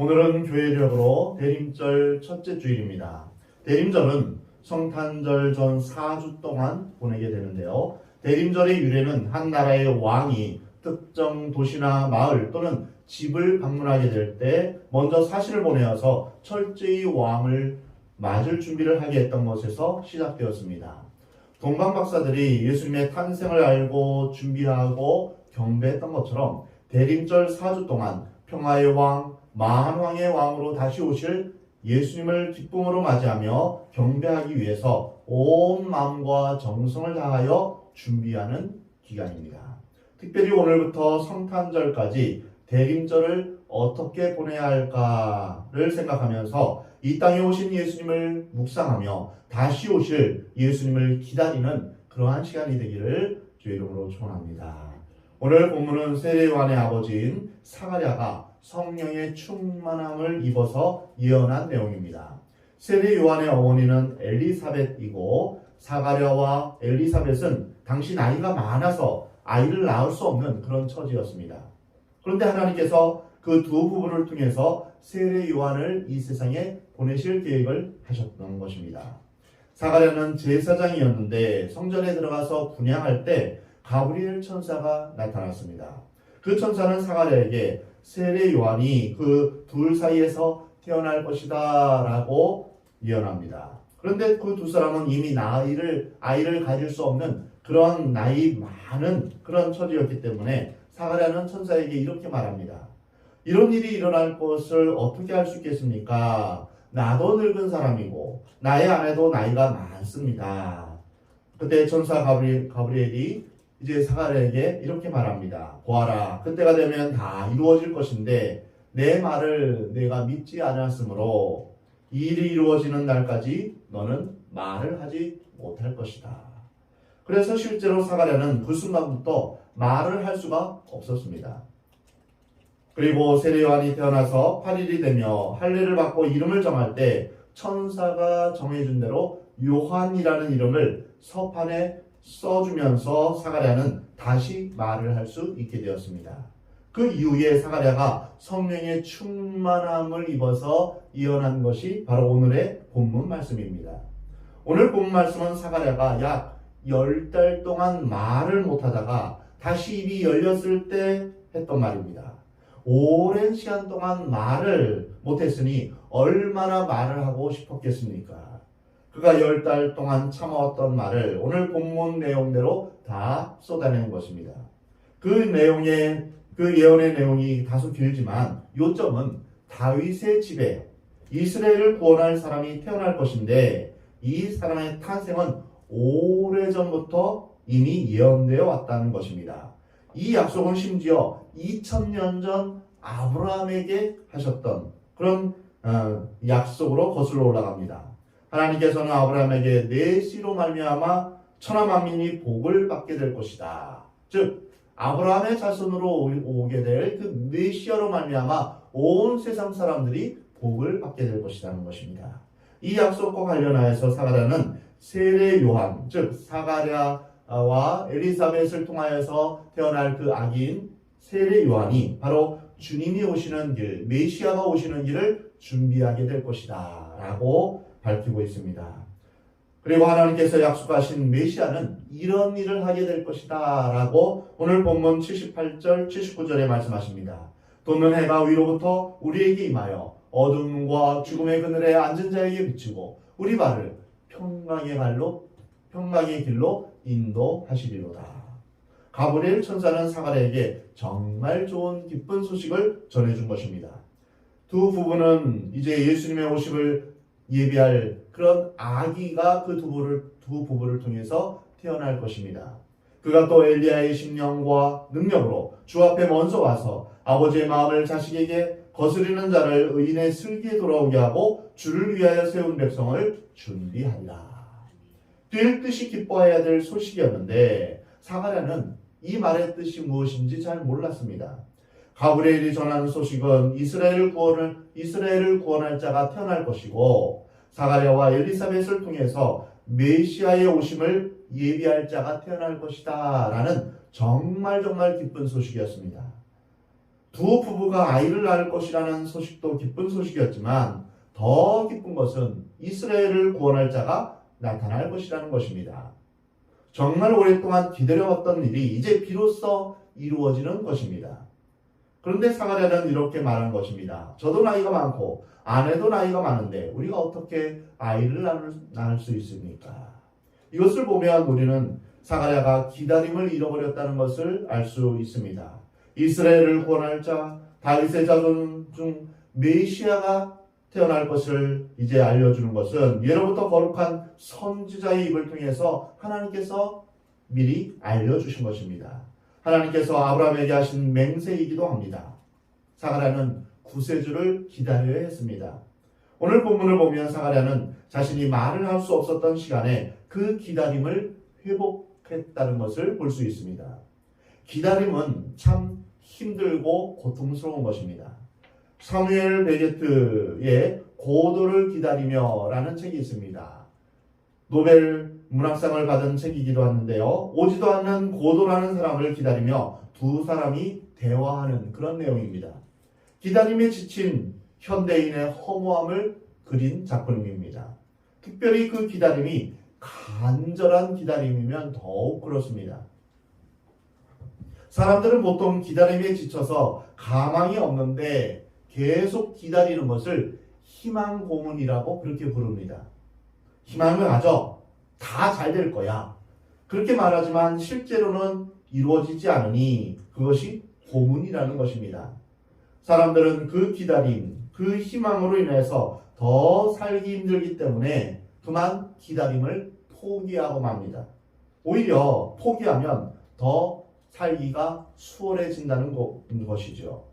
오늘은 교회력으로 대림절 첫째 주일입니다. 대림절은 성탄절 전 4주 동안 보내게 되는데요. 대림절의 유래는 한 나라의 왕이 특정 도시나 마을 또는 집을 방문하게 될 때 먼저 사신을 보내어서 철저히 왕을 맞을 준비를 하게 했던 것에서 시작되었습니다. 동방 박사들이 예수님의 탄생을 알고 준비하고 경배했던 것처럼 대림절 4주 동안 평화의 왕, 만왕의 왕으로 다시 오실 예수님을 기쁨으로 맞이하며 경배하기 위해서 온 마음과 정성을 다하여 준비하는 기간입니다. 특별히 오늘부터 성탄절까지 대림절을 어떻게 보내야 할까를 생각하면서 이 땅에 오신 예수님을 묵상하며 다시 오실 예수님을 기다리는 그러한 시간이 되기를 주의 이름으로 축원합니다. 오늘 본문은 세례 요한의 아버지인 사가랴가 성령의 충만함을 입어서 예언한 내용입니다. 세례 요한의 어머니는 엘리사벳이고 사가랴와 엘리사벳은 당시 나이가 많아서 아이를 낳을 수 없는 그런 처지였습니다. 그런데 하나님께서 그 두 부부를 통해서 세례 요한을 이 세상에 보내실 계획을 하셨던 것입니다. 사가랴는 제사장이었는데 성전에 들어가서 분향할 때 가브리엘 천사가 나타났습니다. 그 천사는 사가랴에게 세례 요한이 그 둘 사이에서 태어날 것이다 라고 예언합니다. 그런데 그 두 사람은 이미 아이를 가질 수 없는 그런 나이 많은 그런 처지였기 때문에 사가랴는 천사에게 이렇게 말합니다. 이런 일이 일어날 것을 어떻게 할 수 있겠습니까? 나도 늙은 사람이고 나의 아내도 나이가 많습니다. 그때 천사 가브리엘이 이제 사가랴에게 이렇게 말합니다. 보아라, 그때가 되면 다 이루어질 것인데 내 말을 내가 믿지 않았으므로 이 일이 이루어지는 날까지 너는 말을 하지 못할 것이다. 그래서 실제로 사가랴는 그 순간부터 말을 할 수가 없었습니다. 그리고 세례 요한이 태어나서 8일이 되며 할례를 받고 이름을 정할 때 천사가 정해준 대로 요한이라는 이름을 서판에 써주면서 사가랴는 다시 말을 할 수 있게 되었습니다. 그 이후에 사가랴가 성령의 충만함을 입어서 예언한 것이 바로 오늘의 본문 말씀입니다. 오늘 본문 말씀은 사가랴가 약 10달 동안 말을 못하다가 다시 입이 열렸을 때 했던 말입니다. 오랜 시간 동안 말을 못했으니 얼마나 말을 하고 싶었겠습니까? 그가 10달 동안 참아왔던 말을 오늘 본문 내용대로 다 쏟아낸 것입니다. 그 예언의 내용이 다소 길지만 요점은 다윗의 집에 이스라엘을 구원할 사람이 태어날 것인데 이 사람의 탄생은 오래전부터 이미 예언되어 왔다는 것입니다. 이 약속은 심지어 2000년 전 아브라함에게 하셨던 그런 약속으로 거슬러 올라갑니다. 하나님께서는 아브라함에게 내 씨로 말미암아 천하 만민이 복을 받게 될 것이다. 즉 아브라함의 자손으로 오게 될 그 메시아로 말미암아 온 세상 사람들이 복을 받게 될 것이라는 것입니다. 이 약속과 관련하여서 사가랴는 세례 요한, 즉 사가랴와 엘리사벳을 통하여서 태어날 그 아기인 세례 요한이 바로 주님이 오시는 길, 메시아가 오시는 길을 준비하게 될 것이다 라고 밝히고 있습니다. 그리고 하나님께서 약속하신 메시아는 이런 일을 하게 될 것이다 라고 오늘 본문 78절, 79절에 말씀하십니다. 돋는 해가 위로부터 우리에게 임하여 어둠과 죽음의 그늘에 앉은 자에게 비추고 우리 발을 평강의 길로 인도하시리로다. 가브리엘 천사는 사가랴에게 정말 좋은 기쁜 소식을 전해준 것입니다. 두 부부는 이제 예수님의 오심을 예비할 그런 아기가 그 두 부부를 통해서 태어날 것입니다. 그가 또 엘리야의 심령과 능력으로 주 앞에 먼저 와서 아버지의 마음을 자식에게 거스리는 자를 의인의 슬기에 돌아오게 하고 주를 위하여 세운 백성을 준비하리라. 될 듯이 기뻐해야 될 소식이었는데 사가랴는 이 말의 뜻이 무엇인지 잘 몰랐습니다. 가브리엘이 전하는 소식은 이스라엘을 구원할 자가 태어날 것이고 사가랴와 엘리사벳을 통해서 메시아의 오심을 예비할 자가 태어날 것이다 라는 정말 기쁜 소식이었습니다. 두 부부가 아이를 낳을 것이라는 소식도 기쁜 소식이었지만 더 기쁜 것은 이스라엘을 구원할 자가 나타날 것이라는 것입니다. 정말 오랫동안 기다려왔던 일이 이제 비로소 이루어지는 것입니다. 그런데 사가랴는 이렇게 말한 것입니다. 저도 나이가 많고 아내도 나이가 많은데 우리가 어떻게 아이를 낳을 수 있습니까? 이것을 보면 우리는 사가랴가 기다림을 잃어버렸다는 것을 알 수 있습니다. 이스라엘을 구원할 자 다윗의 자손 중 메시아가 태어날 것을 이제 알려주는 것은 예로부터 거룩한 선지자의 입을 통해서 하나님께서 미리 알려주신 것입니다. 하나님께서 아브라함에게 하신 맹세이기도 합니다. 사가랴는 구세주를 기다려야 했습니다. 오늘 본문을 보면 사가랴는 자신이 말을 할 수 없었던 시간에 그 기다림을 회복했다는 것을 볼 수 있습니다. 기다림은 참 힘들고 고통스러운 것입니다. 사무엘 베게트의 고도를 기다리며 라는 책이 있습니다. 노벨 문학상을 받은 책이기도 하는데요. 오지도 않는 고도라는 사람을 기다리며 두 사람이 대화하는 그런 내용입니다. 기다림에 지친 현대인의 허무함을 그린 작품입니다. 특별히 그 기다림이 간절한 기다림이면 더욱 그렇습니다. 사람들은 보통 기다림에 지쳐서 가망이 없는데 계속 기다리는 것을 희망 고문이라고 그렇게 부릅니다. 희망을 가져 다 잘 될 거야. 그렇게 말하지만 실제로는 이루어지지 않으니 그것이 고문이라는 것입니다. 사람들은 그 기다림, 그 희망으로 인해서 더 살기 힘들기 때문에 그만 기다림을 포기하고 맙니다. 오히려 포기하면 더 살기가 수월해진다는 것이죠.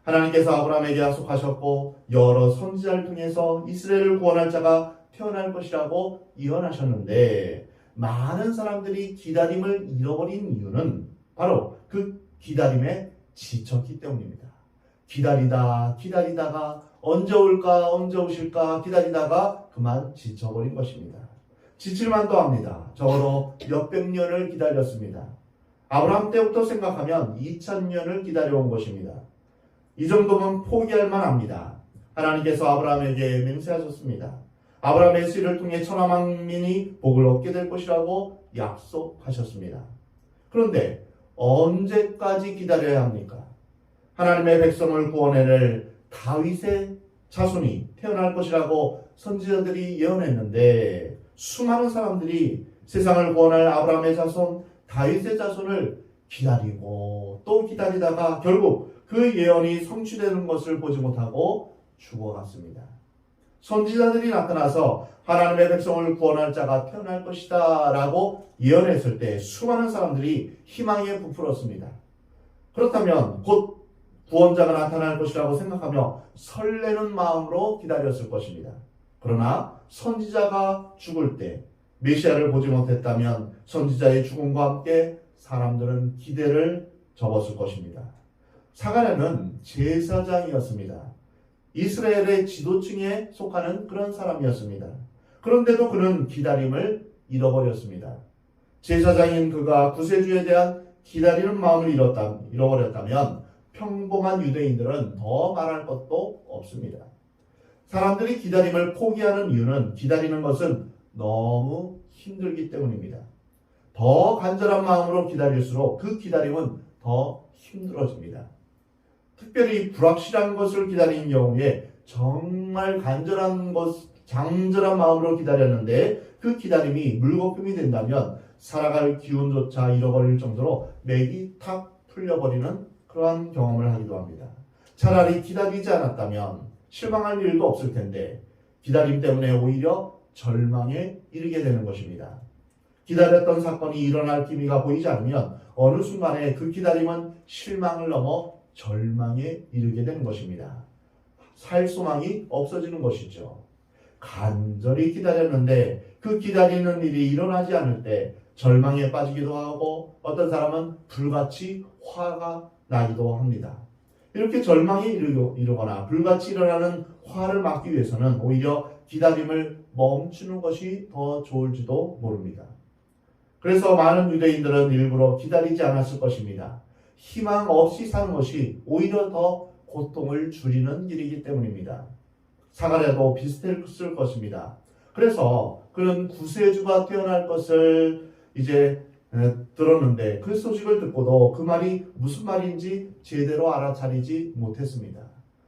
하나님께서 아브라함에게 약속하셨고 여러 선지자를 통해서 이스라엘을 구원할 자가 태어날 것이라고 예언하셨는데 많은 사람들이 기다림을 잃어버린 이유는 바로 그 기다림에 지쳤기 때문입니다. 기다리다가 언제 올까 언제 오실까 기다리다가 그만 지쳐버린 것입니다. 지칠만도 합니다. 적어도 몇백 년을 기다렸습니다. 아브라함 때부터 생각하면 2000년을 기다려온 것입니다. 이 정도면 포기할 만합니다. 하나님께서 아브라함에게 맹세하셨습니다. 아브라함의 씨를 통해 천하 만민이 복을 얻게 될 것이라고 약속하셨습니다. 그런데 언제까지 기다려야 합니까? 하나님의 백성을 구원해낼 다윗의 자손이 태어날 것이라고 선지자들이 예언했는데 수많은 사람들이 세상을 구원할 아브라함의 자손 다윗의 자손을 기다리고 또 기다리다가 결국 그 예언이 성취되는 것을 보지 못하고 죽어갔습니다. 선지자들이 나타나서 하나님의 백성을 구원할 자가 태어날 것이다 라고 예언했을 때 수많은 사람들이 희망에 부풀었습니다. 그렇다면 곧 구원자가 나타날 것이라고 생각하며 설레는 마음으로 기다렸을 것입니다. 그러나 선지자가 죽을 때 메시아를 보지 못했다면 선지자의 죽음과 함께 사람들은 기대를 접었을 것입니다. 사가랴는 제사장이었습니다. 이스라엘의 지도층에 속하는 그런 사람이었습니다. 그런데도 그는 기다림을 잃어버렸습니다. 제사장인 그가 구세주에 대한 기다리는 마음을 잃어버렸다면 평범한 유대인들은 더 말할 것도 없습니다. 사람들이 기다림을 포기하는 이유는 기다리는 것은 너무 힘들기 때문입니다. 더 간절한 마음으로 기다릴수록 그 기다림은 더 힘들어집니다. 특별히 불확실한 것을 기다리는 경우에 정말 장절한 마음으로 기다렸는데 그 기다림이 물거품이 된다면 살아갈 기운조차 잃어버릴 정도로 맥이 탁 풀려버리는 그러한 경험을 하기도 합니다. 차라리 기다리지 않았다면 실망할 일도 없을 텐데 기다림 때문에 오히려 절망에 이르게 되는 것입니다. 기다렸던 사건이 일어날 기미가 보이지 않으면 어느 순간에 그 기다림은 실망을 넘어 절망에 이르게 되는 것입니다. 살 소망이 없어지는 것이죠. 간절히 기다렸는데 그 기다리는 일이 일어나지 않을 때 절망에 빠지기도 하고 어떤 사람은 불같이 화가 나기도 합니다. 이렇게 절망에 이르거나 불같이 일어나는 화를 막기 위해서는 오히려 기다림을 멈추는 것이 더 좋을지도 모릅니다. 그래서 많은 유대인들은 일부러 기다리지 않았을 것입니다. 희망 없이 사는 것이 오히려 더 고통을 줄이는 일이기 때문입니다. 사가랴도 비슷했을 것입니다. 그래서 그는 구세주가 태어날 것을 이제 들었는데 그 소식을 듣고도 그 말이 무슨 말인지 제대로 알아차리지 못했습니다.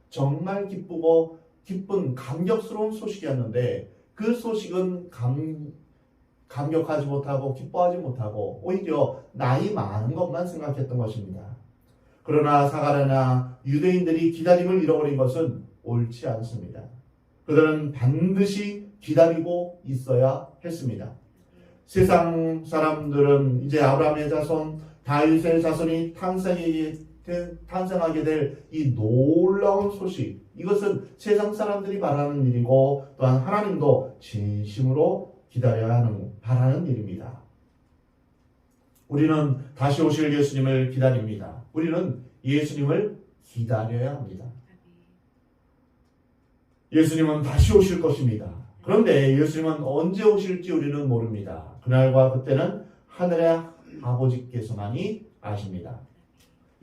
정말 기쁜 감격스러운 소식이었는데 그 소식은 감격하지 못하고 기뻐하지 못하고 오히려 나이 많은 것만 생각했던 것입니다. 그러나 사가랴나 유대인들이 기다림을 잃어버린 것은 옳지 않습니다. 그들은 반드시 기다리고 있어야 했습니다. 세상 사람들은 이제 아브라함의 자손, 다윗의 자손이 탄생하게 될 이 놀라운 소식, 이것은 세상 사람들이 바라는 일이고 또한 하나님도 진심으로 바라는 일입니다. 우리는 다시 오실 예수님을 기다립니다. 우리는 예수님을 기다려야 합니다. 예수님은 다시 오실 것입니다. 그런데 예수님은 언제 오실지 우리는 모릅니다. 그날과 그때는 하늘의 아버지께서만이 아십니다.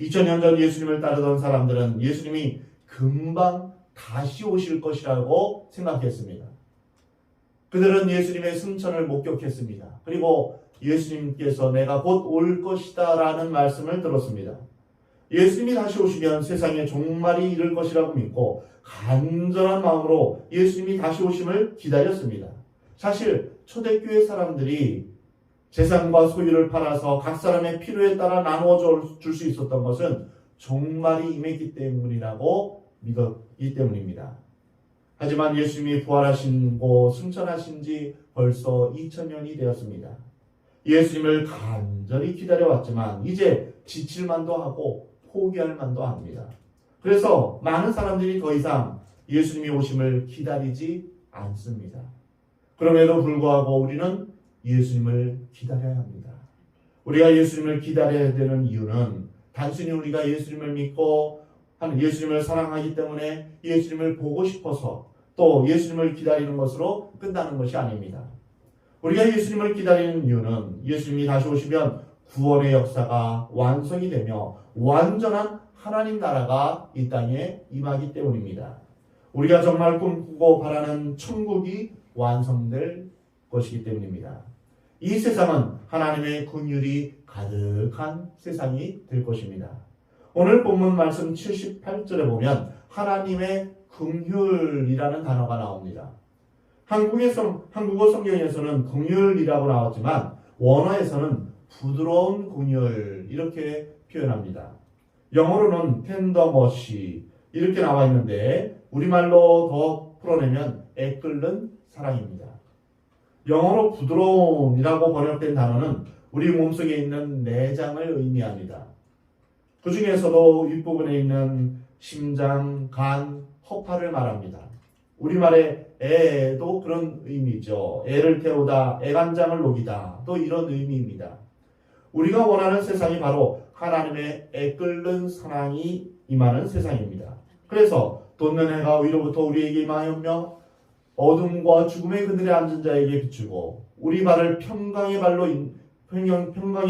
2000년 전 예수님을 따르던 사람들은 예수님이 금방 다시 오실 것이라고 생각했습니다. 그들은 예수님의 승천을 목격했습니다. 그리고 예수님께서 내가 곧 올 것이다 라는 말씀을 들었습니다. 예수님이 다시 오시면 세상에 종말이 이를 것이라고 믿고 간절한 마음으로 예수님이 다시 오심을 기다렸습니다. 사실 초대교회 사람들이 재산과 소유를 팔아서 각 사람의 필요에 따라 나누어 줄 수 있었던 것은 종말이 임했기 때문이라고 믿었기 때문입니다. 하지만 예수님이 부활하시고 승천하신 지 벌써 2000년이 되었습니다. 예수님을 간절히 기다려왔지만 이제 지칠 만도 하고 포기할 만도 합니다. 그래서 많은 사람들이 더 이상 예수님이 오심을 기다리지 않습니다. 그럼에도 불구하고 우리는 예수님을 기다려야 합니다. 우리가 예수님을 기다려야 되는 이유는 단순히 우리가 예수님을 믿고 예수님을 사랑하기 때문에 예수님을 보고 싶어서 또 예수님을 기다리는 것으로 끝나는 것이 아닙니다. 우리가 예수님을 기다리는 이유는 예수님이 다시 오시면 구원의 역사가 완성이 되며 완전한 하나님 나라가 이 땅에 임하기 때문입니다. 우리가 정말 꿈꾸고 바라는 천국이 완성될 것이기 때문입니다. 이 세상은 하나님의 긍휼이 가득한 세상이 될 것입니다. 오늘 본문 말씀 78절에 보면 하나님의 긍휼이라는 단어가 나옵니다. 한국어 성경에서는 긍휼이라고 나왔지만 원어에서는 부드러운 긍휼 이렇게 표현합니다. 영어로는 tender mercy 이렇게 나와 있는데 우리말로 더 풀어내면 애끓는 사랑입니다. 영어로 부드러움이라고 번역된 단어는 우리 몸속에 있는 내장을 의미합니다. 그 중에서도 윗부분에 있는 심장, 간, 허파를 말합니다. 우리말에 애도 그런 의미죠. 애를 태우다, 애간장을 녹이다 또 이런 의미입니다. 우리가 원하는 세상이 바로 하나님의 애끓는 사랑이 임하는 세상입니다. 그래서 돋는 해가 위로부터 우리에게 임하였며 어둠과 죽음의 그늘에 앉은 자에게 비추고 우리 발을 평강의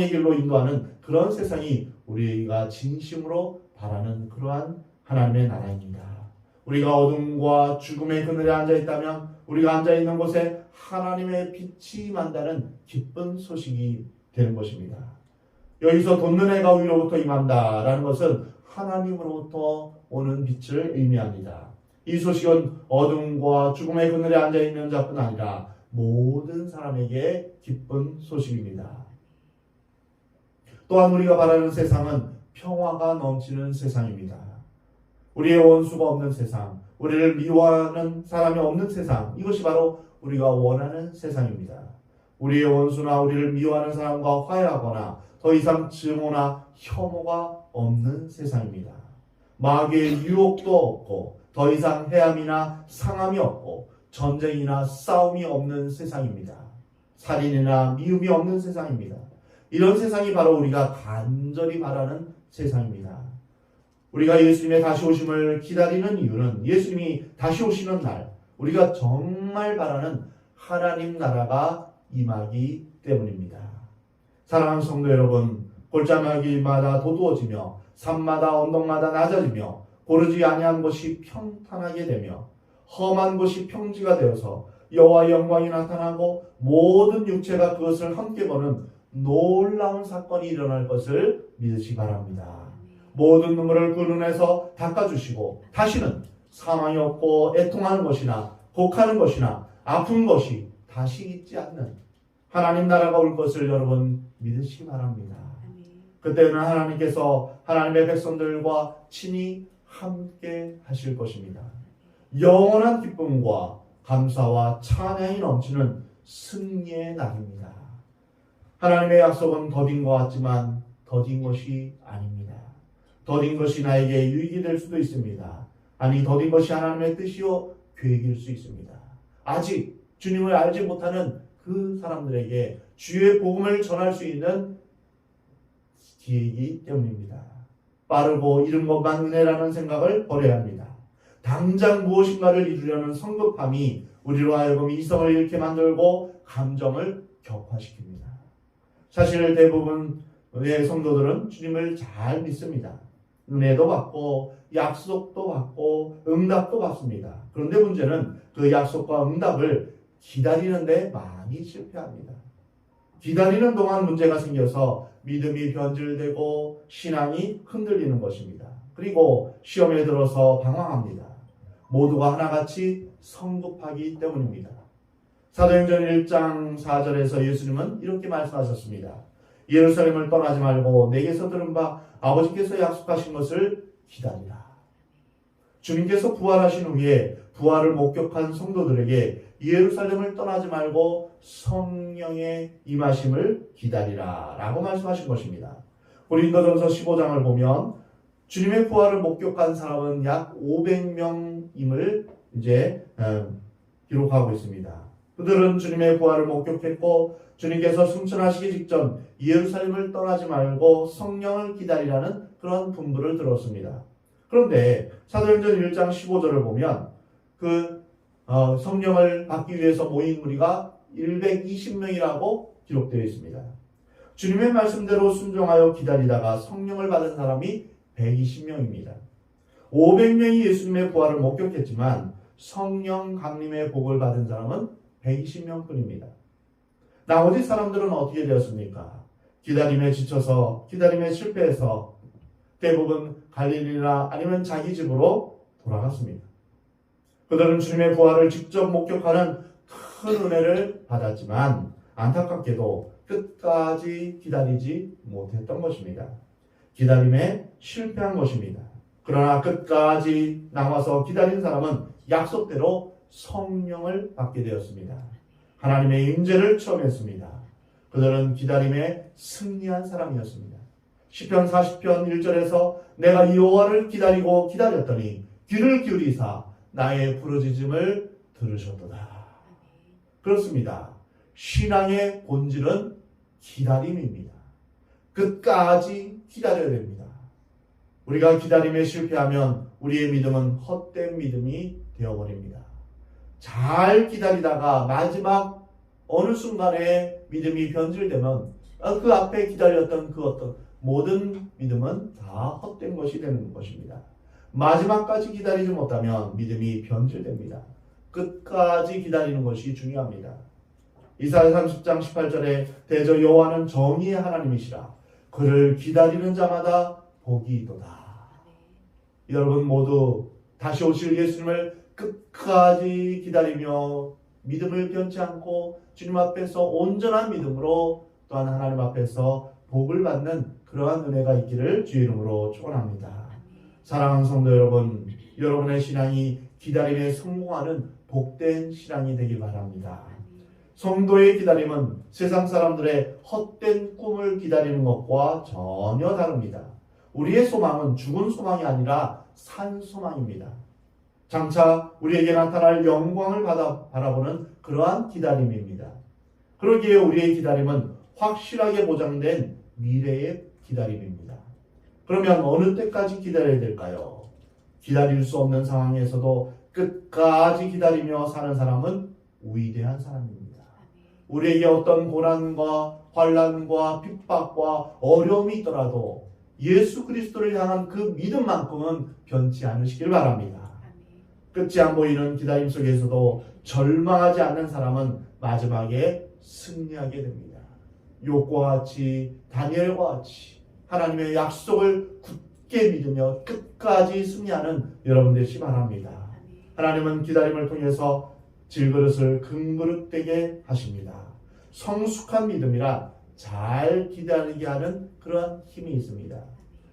길로 인도하는 그런 세상이 우리가 진심으로 바라는 그러한 하나님의 나라입니다. 우리가 어둠과 죽음의 그늘에 앉아있다면 우리가 앉아있는 곳에 하나님의 빛이 임한다는 기쁜 소식이 되는 것입니다. 여기서 돋는 해가 위로부터 임한다라는 것은 하나님으로부터 오는 빛을 의미합니다. 이 소식은 어둠과 죽음의 그늘에 앉아있는 자뿐 아니라 모든 사람에게 기쁜 소식입니다. 또한 우리가 바라는 세상은 평화가 넘치는 세상입니다. 우리의 원수가 없는 세상, 우리를 미워하는 사람이 없는 세상, 이것이 바로 우리가 원하는 세상입니다. 우리의 원수나 우리를 미워하는 사람과 화해하거나 더 이상 증오나 혐오가 없는 세상입니다. 마귀의 유혹도 없고 더 이상 해함이나 상함이 없고 전쟁이나 싸움이 없는 세상입니다. 살인이나 미움이 없는 세상입니다. 이런 세상이 바로 우리가 간절히 바라는 세상입니다. 우리가 예수님의 다시 오심을 기다리는 이유는 예수님이 다시 오시는 날 우리가 정말 바라는 하나님 나라가 임하기 때문입니다. 사랑하는 성도 여러분, 골짜기마다 도두어지며 산마다 언덕마다 낮아지며 고르지 아니한 곳이 평탄하게 되며 험한 곳이 평지가 되어서 여호와의 영광이 나타나고 모든 육체가 그것을 함께 보는 놀라운 사건이 일어날 것을 믿으시 바랍니다. 모든 눈물을 그 눈에서 닦아주시고 다시는 사망이 없고 애통하는 것이나 곡하는 것이나 아픈 것이 다시 있지 않는 하나님 나라가 올 것을 여러분 믿으시기 바랍니다. 그때는 하나님께서 하나님의 백성들과 친히 함께 하실 것입니다. 영원한 기쁨과 감사와 찬양이 넘치는 승리의 날입니다. 하나님의 약속은 더딘 것 같지만 더딘 것이 아닙니다. 더딘 것이 나에게 유익이 될 수도 있습니다. 아니 더딘 것이 하나님의 뜻이요 계획일 수 있습니다. 아직 주님을 알지 못하는 그 사람들에게 주의 복음을 전할 수 있는 기회이기 때문입니다. 빠르고 이른 것만 은혜라는 생각을 버려야 합니다. 당장 무엇인가를 이루려는 성급함이 우리로 하여금 이성을 잃게 만들고 감정을 격화시킵니다. 사실 대부분의 성도들은 주님을 잘 믿습니다. 은혜도 받고 약속도 받고 응답도 받습니다. 그런데 문제는 그 약속과 응답을 기다리는데 많이 실패합니다. 기다리는 동안 문제가 생겨서 믿음이 변질되고 신앙이 흔들리는 것입니다. 그리고 시험에 들어서 방황합니다. 모두가 하나같이 성급하기 때문입니다. 사도행전 1장 4절에서 예수님은 이렇게 말씀하셨습니다. 예루살렘을 떠나지 말고 내게서 들은 바 아버지께서 약속하신 것을 기다리라. 주님께서 부활하신 후에 부활을 목격한 성도들에게 예루살렘을 떠나지 말고 성령의 임하심을 기다리라 라고 말씀하신 것입니다. 고린도전서 15장을 보면 주님의 부활을 목격한 사람은 약 500명임을 이제 기록하고 있습니다. 그들은 주님의 부활을 목격했고 주님께서 승천하시기 직전 예루살렘을 떠나지 말고 성령을 기다리라는 그런 분부를 들었습니다. 그런데 사도행전 1장 15절을 보면 성령을 받기 위해서 모인 무리가 120명이라고 기록되어 있습니다. 주님의 말씀대로 순종하여 기다리다가 성령을 받은 사람이 120명입니다. 500명이 예수님의 부활을 목격했지만 성령 강림의 복을 받은 사람은 120명 뿐입니다. 나머지 사람들은 어떻게 되었습니까? 기다림에 지쳐서 기다림에 실패해서 대부분 갈릴리나 아니면 자기 집으로 돌아갔습니다. 그들은 주님의 부활을 직접 목격하는 큰 은혜를 받았지만 안타깝게도 끝까지 기다리지 못했던 것입니다. 기다림에 실패한 것입니다. 그러나 끝까지 남아서 기다린 사람은 약속대로 성령을 받게 되었습니다. 하나님의 임재를 체험했습니다. 그들은 기다림에 승리한 사람이었습니다. 시편 40편 1절에서 내가 여호와를 기다리고 기다렸더니 귀를 기울이사 나의 부르짖음을 들으셨도다. 그렇습니다. 신앙의 본질은 기다림입니다. 끝까지 기다려야 됩니다. 우리가 기다림에 실패하면 우리의 믿음은 헛된 믿음이 되어버립니다. 잘 기다리다가 마지막 어느 순간에 믿음이 변질되면 그 앞에 기다렸던 그 어떤 모든 믿음은 다 헛된 것이 되는 것입니다. 마지막까지 기다리지 못하면 믿음이 변질됩니다. 끝까지 기다리는 것이 중요합니다. 이사야 30장 18절에 대저 여호와는 정의의 하나님이시라 그를 기다리는 자마다 복이 있도다. 여러분 모두 다시 오실 예수님을 끝까지 기다리며 믿음을 변치 않고 주님 앞에서 온전한 믿음으로 또한 하나님 앞에서 복을 받는 그러한 은혜가 있기를 주의 이름으로 축원합니다. 사랑하는 성도 여러분, 여러분의 신앙이 기다림에 성공하는 복된 신앙이 되길 바랍니다. 성도의 기다림은 세상 사람들의 헛된 꿈을 기다리는 것과 전혀 다릅니다. 우리의 소망은 죽은 소망이 아니라 산 소망입니다. 장차 우리에게 나타날 영광을 바라보는 그러한 기다림입니다. 그러기에 우리의 기다림은 확실하게 보장된 미래의 기다림입니다. 그러면 어느 때까지 기다려야 될까요? 기다릴 수 없는 상황에서도 끝까지 기다리며 사는 사람은 위대한 사람입니다. 우리에게 어떤 고난과 환난과 핍박과 어려움이 있더라도 예수 그리스도를 향한 그 믿음만큼은 변치 않으시길 바랍니다. 끝이 안 보이는 기다림 속에서도 절망하지 않는 사람은 마지막에 승리하게 됩니다. 욥과 같이 다니엘과 같이 하나님의 약속을 굳게 믿으며 끝까지 승리하는 여러분 되시기 바랍니다. 하나님은 기다림을 통해서 질그릇을 금그릇 되게 하십니다. 성숙한 믿음이란 잘 기다리게 하는 그러한 힘이 있습니다.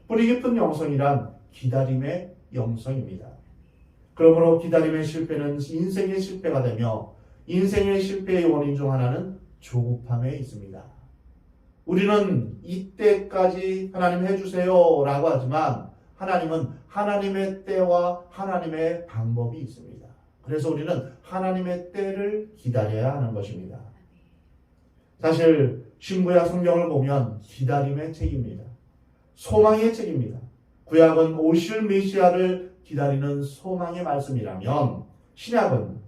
뿌리 깊은 영성이란 기다림의 영성입니다. 그러므로 기다림의 실패는 인생의 실패가 되며 인생의 실패의 원인 중 하나는 조급함에 있습니다. 우리는 이때까지 하나님 해주세요 라고 하지만 하나님은 하나님의 때와 하나님의 방법이 있습니다. 그래서 우리는 하나님의 때를 기다려야 하는 것입니다. 사실 신구약 성경을 보면 기다림의 책입니다. 소망의 책입니다. 구약은 오실 메시아를 기다리는 소망의 말씀이라면 신약은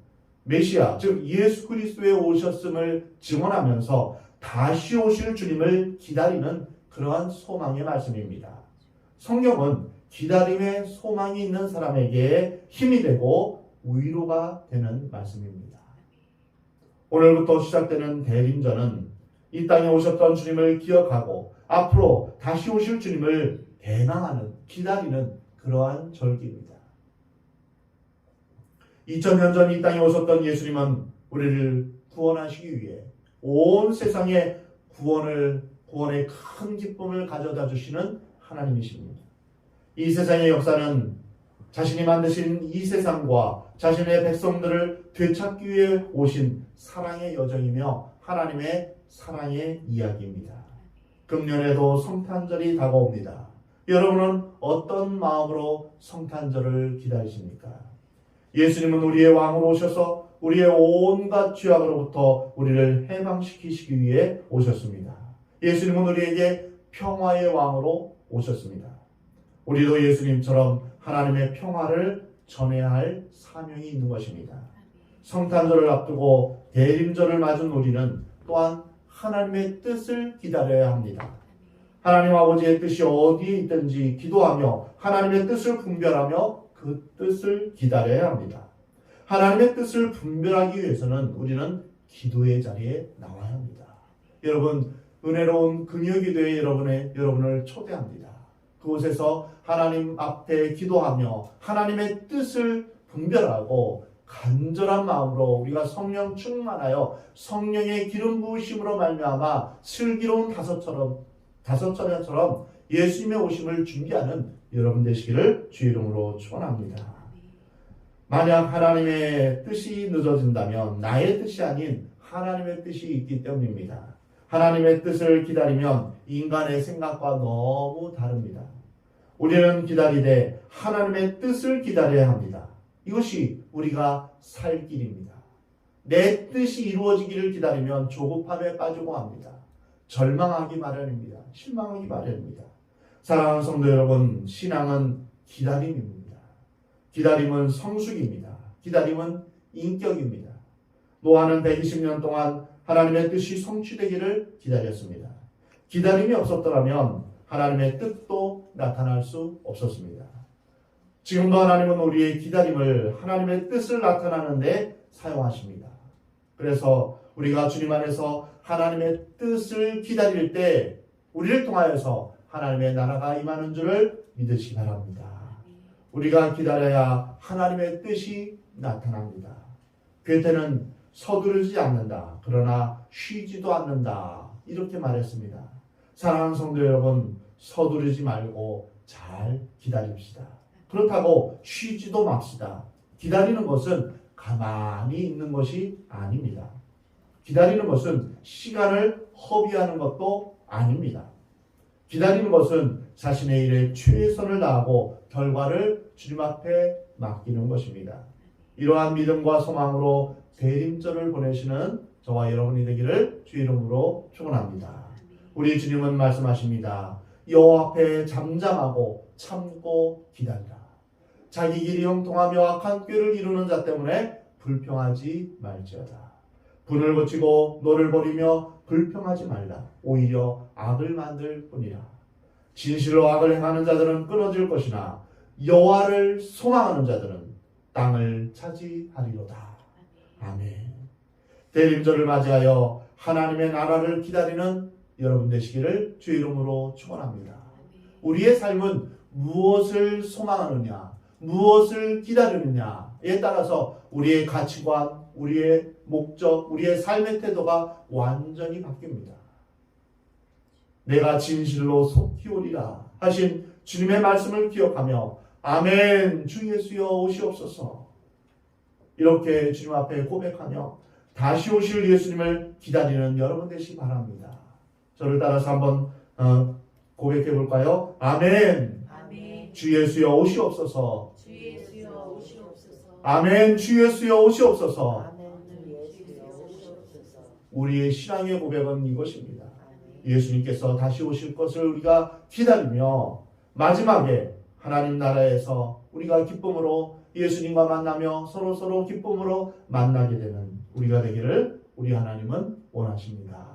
메시아 즉 예수 그리스도의 오셨음을 증언하면서 다시 오실 주님을 기다리는 그러한 소망의 말씀입니다. 성경은 기다림의 소망이 있는 사람에게 힘이 되고 위로가 되는 말씀입니다. 오늘부터 시작되는 대림절은 이 땅에 오셨던 주님을 기억하고 앞으로 다시 오실 주님을 대망하는 기다리는 그러한 절기입니다. 2000년 전 이 땅에 오셨던 예수님은 우리를 구원하시기 위해 온 세상에 구원의 큰 기쁨을 가져다 주시는 하나님이십니다. 이 세상의 역사는 자신이 만드신 이 세상과 자신의 백성들을 되찾기 위해 오신 사랑의 여정이며 하나님의 사랑의 이야기입니다. 금년에도 성탄절이 다가옵니다. 여러분은 어떤 마음으로 성탄절을 기다리십니까? 예수님은 우리의 왕으로 오셔서 우리의 온갖 죄악으로부터 우리를 해방시키시기 위해 오셨습니다. 예수님은 우리에게 평화의 왕으로 오셨습니다. 우리도 예수님처럼 하나님의 평화를 전해야 할 사명이 있는 것입니다. 성탄절을 앞두고 대림절을 맞은 우리는 또한 하나님의 뜻을 기다려야 합니다. 하나님 아버지의 뜻이 어디에 있든지 기도하며 하나님의 뜻을 분별하며 그 뜻을 기다려야 합니다. 하나님의 뜻을 분별하기 위해서는 우리는 기도의 자리에 나와야 합니다. 여러분, 은혜로운 금요기도에 여러분을 초대합니다. 그곳에서 하나님 앞에 기도하며 하나님의 뜻을 분별하고 간절한 마음으로 우리가 성령 충만하여 성령의 기름 부으심으로 말미암아 슬기로운 다섯처럼 예수님의 오심을 준비하는 여러분 되시기를 주의 이름으로 축원합니다. 만약 하나님의 뜻이 늦어진다면 나의 뜻이 아닌 하나님의 뜻이 있기 때문입니다. 하나님의 뜻을 기다리면 인간의 생각과 너무 다릅니다. 우리는 기다리되 하나님의 뜻을 기다려야 합니다. 이것이 우리가 살 길입니다. 내 뜻이 이루어지기를 기다리면 조급함에 빠지고 합니다. 절망하기 마련입니다. 실망하기 마련입니다. 사랑하는 성도 여러분, 신앙은 기다림입니다. 기다림은 성숙입니다. 기다림은 인격입니다. 노아는 120년 동안 하나님의 뜻이 성취되기를 기다렸습니다. 기다림이 없었더라면 하나님의 뜻도 나타날 수 없었습니다. 지금도 하나님은 우리의 기다림을 하나님의 뜻을 나타나는 데 사용하십니다. 그래서 우리가 주님 안에서 하나님의 뜻을 기다릴 때 우리를 통하여서 하나님의 나라가 임하는 줄을 믿으시기 바랍니다. 우리가 기다려야 하나님의 뜻이 나타납니다. 괴테는 서두르지 않는다. 그러나 쉬지도 않는다. 이렇게 말했습니다. 사랑하는 성도 여러분, 서두르지 말고 잘 기다립시다. 그렇다고 쉬지도 맙시다. 기다리는 것은 가만히 있는 것이 아닙니다. 기다리는 것은 시간을 허비하는 것도 아닙니다. 기다리는 것은 자신의 일에 최선을 다하고 결과를 주님 앞에 맡기는 것입니다. 이러한 믿음과 소망으로 대림절을 보내시는 저와 여러분이 되기를 주 이름으로 축원합니다. 우리 주님은 말씀하십니다. 여호와 앞에 잠잠하고 참고 기다리라. 자기 길이 형통하며 악한 꾀를 이루는 자 때문에 불평하지 말지어다. 분을 고치고 노를 버리며 불평하지 말라. 오히려 악을 만들 뿐이라. 진실로 악을 행하는 자들은 끊어질 것이나 여호와를 소망하는 자들은 땅을 차지하리로다. 아멘. 대림절을 맞이하여 하나님의 나라를 기다리는 여러분 되시기를 주의 이름으로 축원합니다. 우리의 삶은 무엇을 소망하느냐, 무엇을 기다리느냐에 따라서 우리의 가치관, 우리의 목적, 우리의 삶의 태도가 완전히 바뀝니다. 내가 진실로 속히 오리라 하신 주님의 말씀을 기억하며 아멘 주 예수여 오시옵소서 이렇게 주님 앞에 고백하며 다시 오실 예수님을 기다리는 여러분 되시기 바랍니다. 저를 따라서 한번 고백해 볼까요? 아멘. 아멘. 주 예수여 오시옵소서. 주 예수여 오시옵소서. 아멘. 주 예수여 오시옵소서. 아멘. 주 예수여 오시옵소서. 우리의 신앙의 고백은 이것입니다. 예수님께서 다시 오실 것을 우리가 기다리며 마지막에 하나님 나라에서 우리가 기쁨으로 예수님과 만나며 서로 기쁨으로 만나게 되는 우리가 되기를 우리 하나님은 원하십니다.